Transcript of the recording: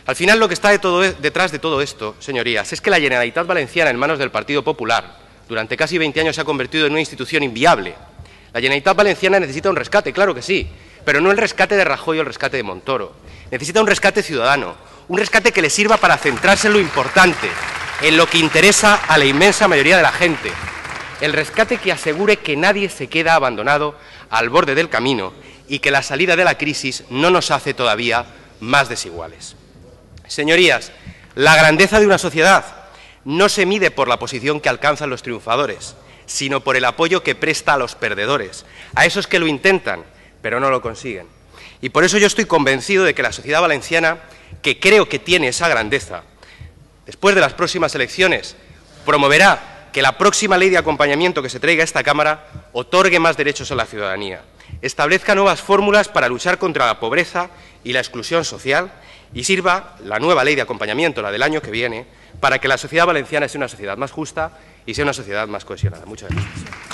Al final, lo que está detrás de todo esto, señorías, es que la Generalitat Valenciana, en manos del Partido Popular, durante casi 20 años se ha convertido en una institución inviable. La Generalitat Valenciana necesita un rescate, claro que sí, pero no el rescate de Rajoy o el rescate de Montoro. Necesita un rescate ciudadano, un rescate que le sirva para centrarse en lo importante, en lo que interesa a la inmensa mayoría de la gente. El rescate que asegure que nadie se queda abandonado al borde del camino y que la salida de la crisis no nos hace todavía más desiguales. Señorías, la grandeza de una sociedad no se mide por la posición que alcanzan los triunfadores, sino por el apoyo que presta a los perdedores, a esos que lo intentan, pero no lo consiguen. Y por eso yo estoy convencido de que la sociedad valenciana, que creo que tiene esa grandeza, después de las próximas elecciones, promoverá que la próxima ley de acompañamiento que se traiga a esta Cámara otorgue más derechos a la ciudadanía, establezca nuevas fórmulas para luchar contra la pobreza y la exclusión social y sirva la nueva ley de acompañamiento, la del año que viene, para que la sociedad valenciana sea una sociedad más justa y sea una sociedad más cohesionada. Muchas gracias.